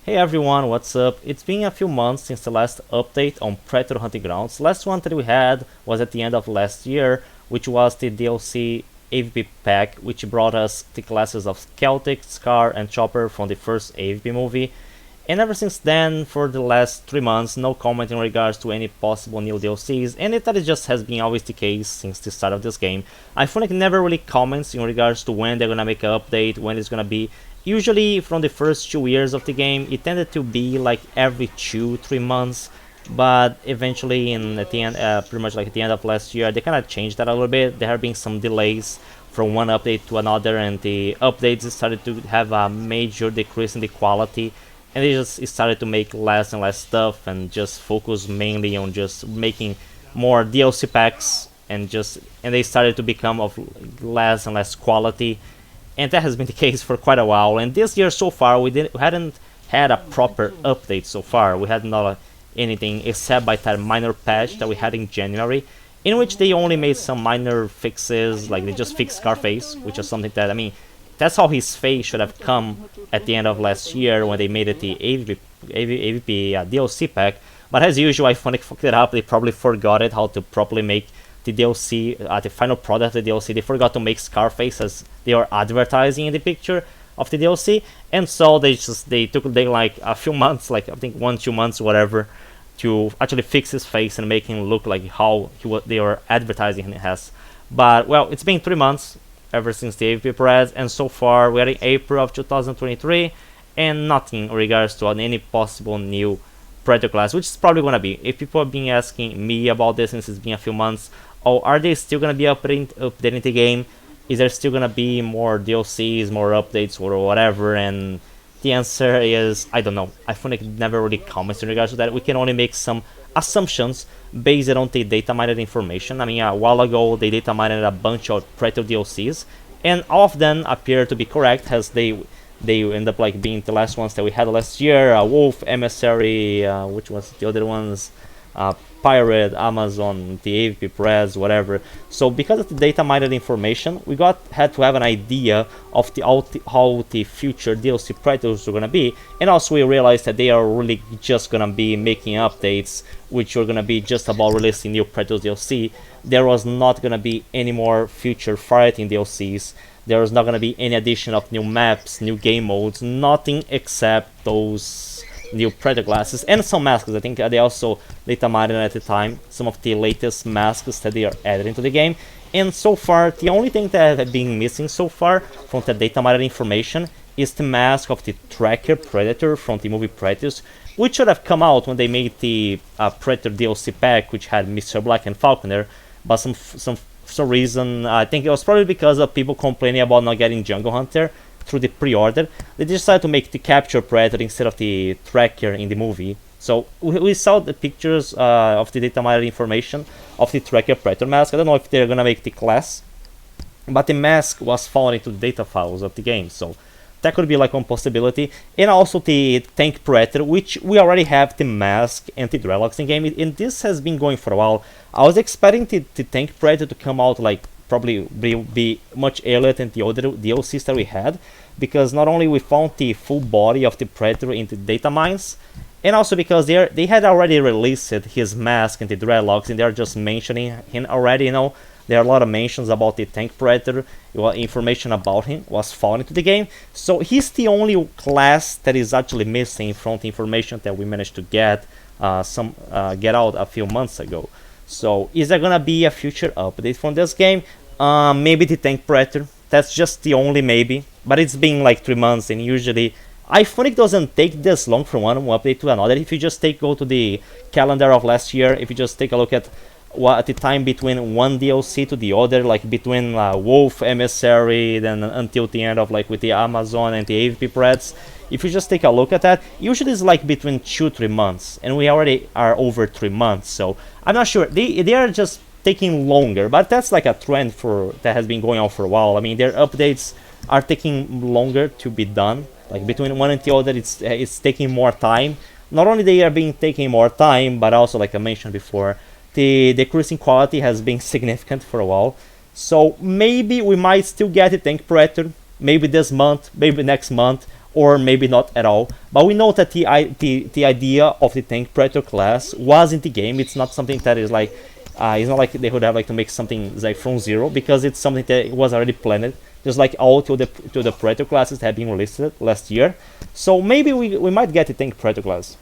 Hey everyone, what's up? It's been a few months since the last update on Predator Hunting Grounds. Last one that we had was at the end of last year, which was the DLC AVP pack, which brought us the classes of Celtic, Scar, and Chopper from the first AVP movie. And ever since then, for the last 3 months, no comment in regards to any possible new DLCs, and that just has been always the case since the start of this game. iPhonic never really comments in regards to when they're gonna make an update, when it's gonna be. Usually from the first 2 years of the game, it tended to be like every 2-3 months, but eventually at the end, pretty much like at the end of last year, they kind of changed that a little bit. There have been some delays from one update to another, and the updates started to have a major decrease in the quality, and they just started to make less and less stuff and just focus mainly on just making more DLC packs, and they started to become of less and less quality, and that has been the case for quite a while. And this year so far, we hadn't had a proper update so far. We hadn't done anything except by that minor patch that we had in January, in which they only made some minor fixes, like they just fixed Scarface, which is something that, I mean, that's how his face should have come at the end of last year when they made it the AVP DLC pack. But as usual, iPhonic fucked it up. They probably forgot it, how to properly make the DLC, the final product of the DLC. They forgot to make Scarface as they were advertising in the picture of the DLC, and so they took like a few months, like I think 1-2 months, whatever, to actually fix his face and make him look like how they were advertising him as. But well, it's been 3 months ever since the AVP Press, and so far we're in April of 2023, and nothing in regards to any possible new Predator class, which is probably gonna be. If people have been asking me about this since it's been a few months, oh, are they still gonna be updating the game? Is there still gonna be more DLCs, more updates, or whatever? And the answer is I don't know. iPhonic never really comments in regards to that. We can only make some assumptions based on the data mined information. I mean, a while ago they data mined a bunch of Predator DLCs, and all of them appear to be correct, as they end up like being the last ones that we had last year. Wolf, Emissary, which was the other ones? Pirate, Amazon, the AVP Press, whatever. So because of the data mined information, we had to have an idea of how the future DLC Predators are gonna be, and also we realized that they are really just gonna be making updates, which are gonna be just about releasing new Predators DLC. There was not gonna be any more future fighting DLCs. There was not gonna be any addition of new maps, new game modes, nothing except those new Predator glasses and some masks. I think they also data mined at the time some of the latest masks that they are added into the game. And so far, the only thing that has been missing so far from the data mined information is the mask of the Tracker Predator from the movie Predators, which should have come out when they made the Predator DLC pack, which had Mr. Black and Falconer. But some reason, I think it was probably because of people complaining about not getting Jungle Hunter through the pre-order, they decided to make the Capture Predator instead of the Tracker in the movie. So we saw the pictures of the data mined information of the Tracker Predator mask. I don't know if they're gonna make the class, but the mask was found into the data files of the game, so that could be like one possibility. And also the Tank Predator, which we already have the mask and the dreadlocks in game, and this has been going for a while. I was expecting the Tank Predator to come out like probably be much earlier than the other DLCs that we had, because not only we found the full body of the Predator in the data mines, and also because they had already released his mask and the dreadlocks, and they're just mentioning him already. You know, there are a lot of mentions about the Tank Predator. Information about him was found into the game, so he's the only class that is actually missing from the information that we managed to get out a few months ago. So is there gonna be a future update from this game? Maybe the Tank Predator. That's just the only maybe. But it's been like 3 months, and usually iPhonic doesn't take this long from one update to another. If you just go to the calendar of last year, if you just take a look at what the time between one DLC to the other, like between Wolf, Emissary, then until the end of like with the Amazon and the AVP Preds, if you just take a look at that, usually it's like between 2-3 months, and we already are over 3 months. So I'm not sure. They are just taking longer, but that's like a trend that has been going on for a while. I mean, their updates are taking longer to be done. Like between one and the other, it's taking more time. Not only they are taking more time, but also, like I mentioned before, the decreasing quality has been significant for a while. So maybe we might still get a Tank Predator, maybe this month, maybe next month, or maybe not at all. But we know that the idea of the Tank Predator class was in the game. It's not something that is like, it's not like they would have like to make something like from zero, because it's something that was already planned. Just like all to the Predator classes that have been released last year. So maybe we might get the Tank Predator class.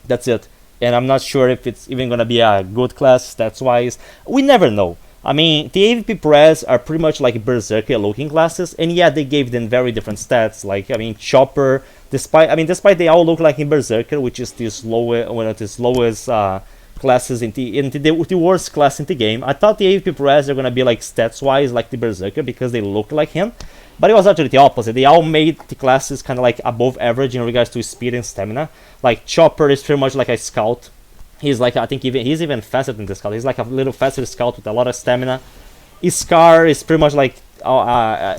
That's it. And I'm not sure if it's even gonna be a good class stats wise. We never know. I mean, the AVP Press are pretty much like Berserker looking classes, and yeah, they gave them very different stats. Like, I mean, Chopper, despite they all look like in Berserker, which is the slowest classes in the worst class in the game. I thought the AVP Press are gonna be like stats wise like the Berserker because they look like him, but it was actually the opposite. They all made the classes kind of like above average in regards to speed and stamina. Like Chopper is pretty much like a scout. He's like, I think he's even faster than the scout. He's like a little faster scout with a lot of stamina. Scar is pretty much like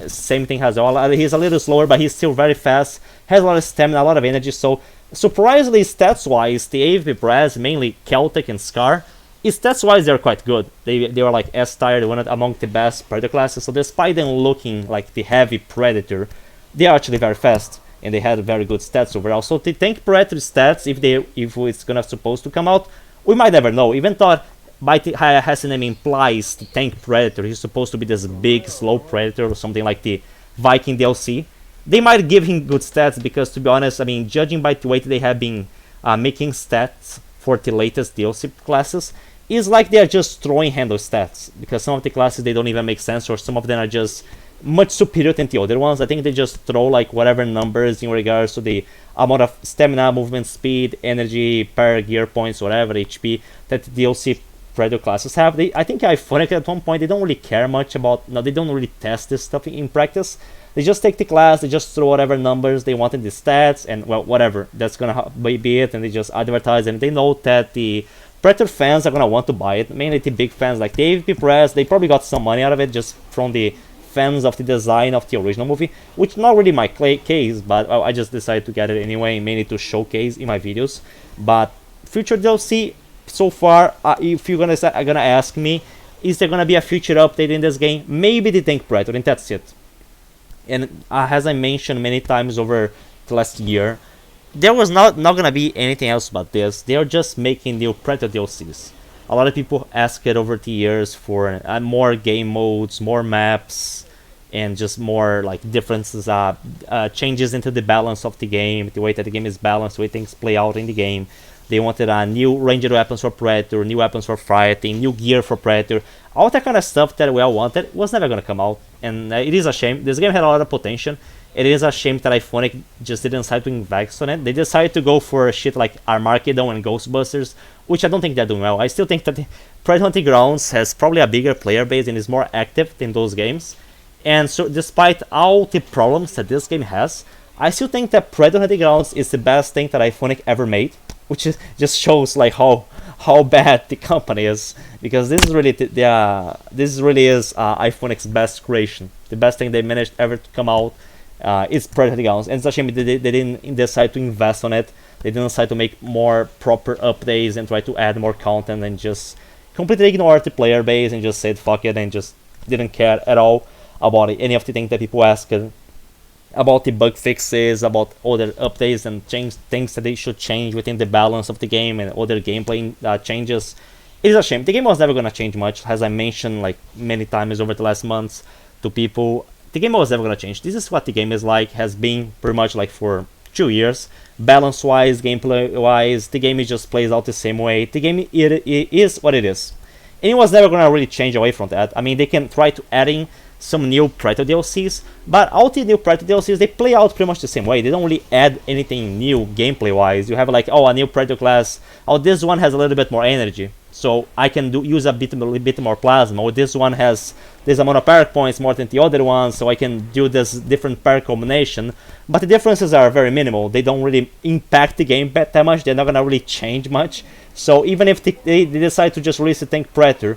same thing as all. He's a little slower, but he's still very fast. Has a lot of stamina, a lot of energy. So surprisingly, stats-wise, the AVP Brass, mainly Celtic and Scar, stats-wise they're quite good. They were like S-tier, one among the best Predator classes. So despite them looking like the heavy Predator, they are actually very fast. And they had very good stats overall. So the Tank Predator stats, if it's gonna supposed to come out, we might never know. Even thought by has the name implies the Tank Predator, he's supposed to be this big slow Predator or something like the Viking DLC. They might give him good stats because, to be honest, I mean, judging by the way they have been making stats for the latest DLC classes, is like they are just throwing handle stats, because some of the classes they don't even make sense, or some of them are just much superior than the other ones. I think they just throw like whatever numbers in regards to the amount of stamina, movement speed, energy, per gear points, whatever HP that the DLC Predator classes have. I think Iconic at one point they don't really care much about. No, they don't really test this stuff in practice. They just take the class, they just throw whatever numbers they want in the stats, and well, whatever, that's gonna be it, and they just advertise, and they know that the Predator fans are gonna want to buy it. Mainly the big fans like the AVP Press, they probably got some money out of it just from the fans of the design of the original movie, which not really my case, but I just decided to get it anyway, mainly to showcase in my videos. But future DLC, so far, if you're gonna ask me, is there gonna be a future update in this game? Maybe the Tank Predator, and that's it. And as I mentioned many times over the last year, there was not gonna be anything else but this. They are just making new Predator DLCs. A lot of people asked it over the years for more game modes, more maps, and just more like differences, changes into the balance of the game, the way that the game is balanced, the way things play out in the game. They wanted new ranged weapons for Predator, new weapons for fighting, new gear for Predator. All that kind of stuff that we all wanted was never gonna come out, and it is a shame. This game had a lot of potential. It is a shame that Iconic just didn't decide to invest on it. They decided to go for shit like Armageddon and Ghostbusters, which I don't think they're doing well. I still think that Predator Hunting Grounds has probably a bigger player base and is more active than those games. And so despite all the problems that this game has, I still think that Predator Hunting Grounds is the best thing that Iconic ever made, which just shows like how bad the company is, because this is really Iconic's best creation. The best thing they managed ever to come out is Predator Hunting Grounds, and it's a shame they didn't decide to invest on it. They didn't decide to make more proper updates and try to add more content, and just completely ignored the player base and just said fuck it and just didn't care at all about any of the things that people asked about, the bug fixes, about other updates and things that they should change within the balance of the game and other gameplay changes. It is a shame. The game was never gonna change much, as I mentioned like many times over the last months to people. The game was never gonna change. This is what the game is like, has been pretty much like for 2 years. Balance-wise, gameplay-wise, the game just plays out the same way. The game it is what it is. And it was never gonna really change away from that. I mean, they can try to adding some new Predator DLCs, but all the new Predator DLCs, they play out pretty much the same way. They don't really add anything new gameplay-wise. You have like, oh, a new Predator class. Oh, this one has a little bit more energy, so I can use a bit more plasma. Or this one has this amount of perk points more than the other one, so I can do this different perk combination. But the differences are very minimal. They don't really impact the game that much. They're not gonna really change much. So even if they decide to just release a Tank Predator,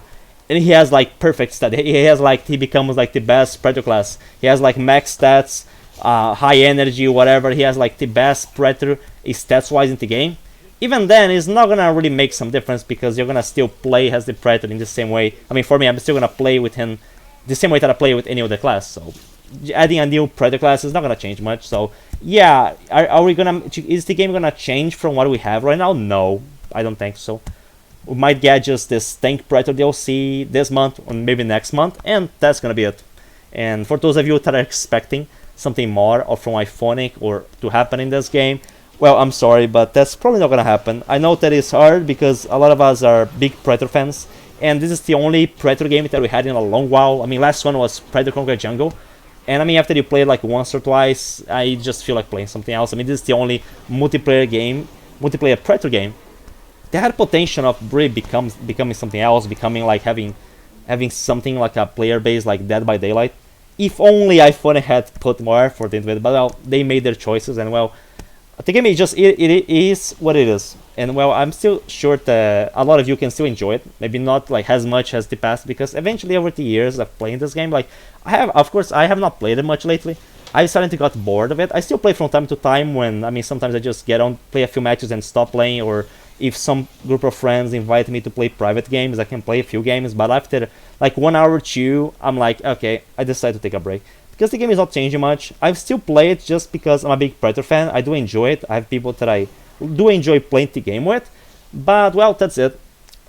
and he has like perfect stats, he becomes like the best Predator class. He has like max stats, high energy, whatever. He has like the best Predator stats wise in the game. Even then, it's not gonna really make some difference, because you're gonna still play as the Predator in the same way. I mean, for me, I'm still gonna play with him the same way that I play with any other class. So adding a new Predator class is not gonna change much. So yeah, are we gonna? Is the game gonna change from what we have right now? No, I don't think so. We might get just this Tank Predator DLC this month or maybe next month, and that's gonna be it. And for those of you that are expecting something more or from Iphonic or to happen in this game, well, I'm sorry, but that's probably not gonna happen. I know that it's hard because a lot of us are big Predator fans, and this is the only Predator game that we had in a long while. I mean, last one was Predator Conquer Jungle, and I mean, after you play it like once or twice, I just feel like playing something else. I mean, this is the only multiplayer Predator game that had potential of really becoming something else, becoming like having something like a player base like Dead by Daylight. If only iPhone had put more effort into it, but well, they made their choices, and well, the game is just it is what it is. And well, I'm still sure that a lot of you can still enjoy it. Maybe not like as much as the past, because eventually over the years of playing this game, like of course, I have not played it much lately. I started to got bored of it. I still play from time to time when, I mean, sometimes I just get on, play a few matches and stop playing, or if some group of friends invite me to play private games, I can play a few games, but after like 1 hour or two, I'm like, okay, I decide to take a break. Because the game is not changing much. I still play it just because I'm a big Predator fan. I do enjoy it. I have people that I do enjoy playing the game with. But, well, that's it.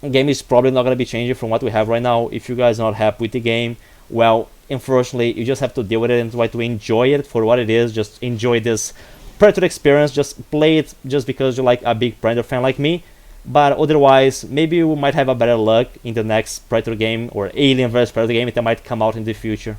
The game is probably not going to be changing from what we have right now. If you guys are not happy with the game, well, unfortunately, you just have to deal with it and try to enjoy it for what it is. Just enjoy this Predator experience. Just play it just because you're like a big Predator fan like me. But otherwise, maybe you might have a better luck in the next Predator game or Alien vs Predator game that might come out in the future.